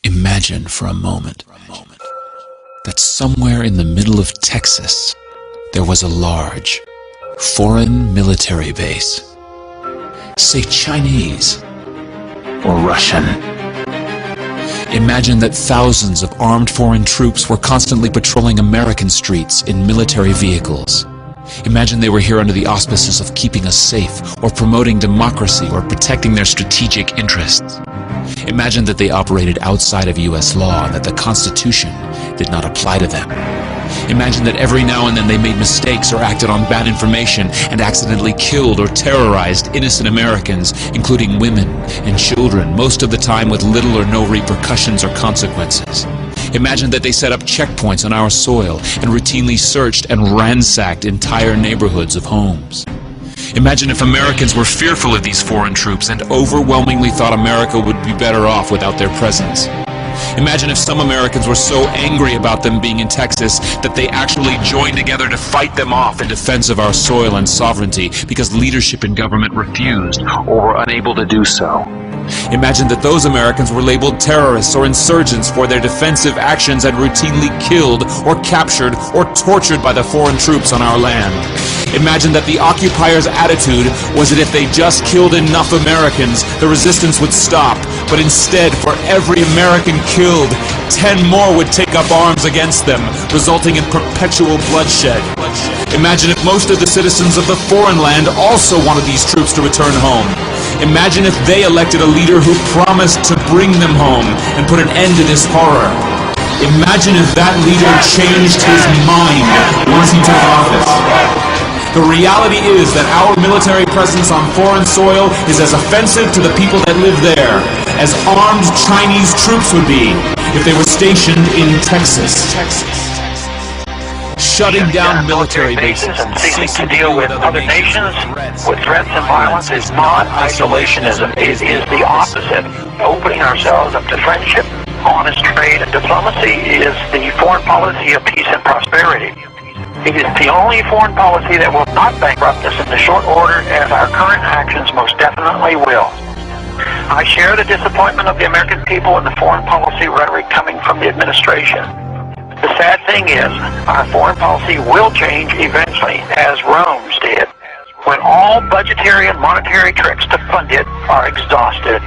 Imagine for a moment that somewhere in the middle of Texas there was a large foreign military base, say Chinese or Russian. Imagine that thousands of armed foreign troops were constantly patrolling American streets in military vehicles. Imagine they were here under the auspices of keeping us safe, or promoting democracy, or protecting their strategic interests. Imagine that they operated outside of US law and that the Constitution did not apply to them. Imagine that every now and then they made mistakes or acted on bad information and accidentally killed or terrorized innocent Americans, including women and children, most of the time with little or no repercussions or consequences. Imagine that they set up checkpoints on our soil and routinely searched and ransacked entire neighborhoods of homes. Imagine if Americans were fearful of these foreign troops and overwhelmingly thought America would be better off without their presence. Imagine if some Americans were so angry about them being in Texas that they actually joined together to fight them off in defense of our soil and sovereignty because leadership in government refused or were unable to do so. Imagine that those Americans were labeled terrorists or insurgents for their defensive actions and routinely killed or captured or tortured by the foreign troops on our land. Imagine that the occupiers' attitude was that if they just killed enough Americans, the resistance would stop, but instead, for every American killed, 10 more would take up arms against them, resulting in perpetual bloodshed. Imagine if most of the citizens of the foreign land also wanted these troops to return home. Imagine if they elected a leader who promised to bring them home and put an end to this horror. Imagine if that leader changed his mind once he took office. The reality is that our military presence on foreign soil is as offensive to the people that live there as armed Chinese troops would be if they were stationed in Texas. Shutting down military bases and ceasing to deal with other nations with threats and violence is not isolationism. It is the opposite. Opening ourselves up to friendship, honest trade, and diplomacy is the foreign policy of peace and prosperity. It is the only foreign policy that will not bankrupt us in the short order, as our current actions most definitely will. I share the disappointment of the American people in the foreign policy rhetoric coming from the administration. The sad thing is, our foreign policy will change eventually, as Rome's did, when all budgetary and monetary tricks to fund it are exhausted.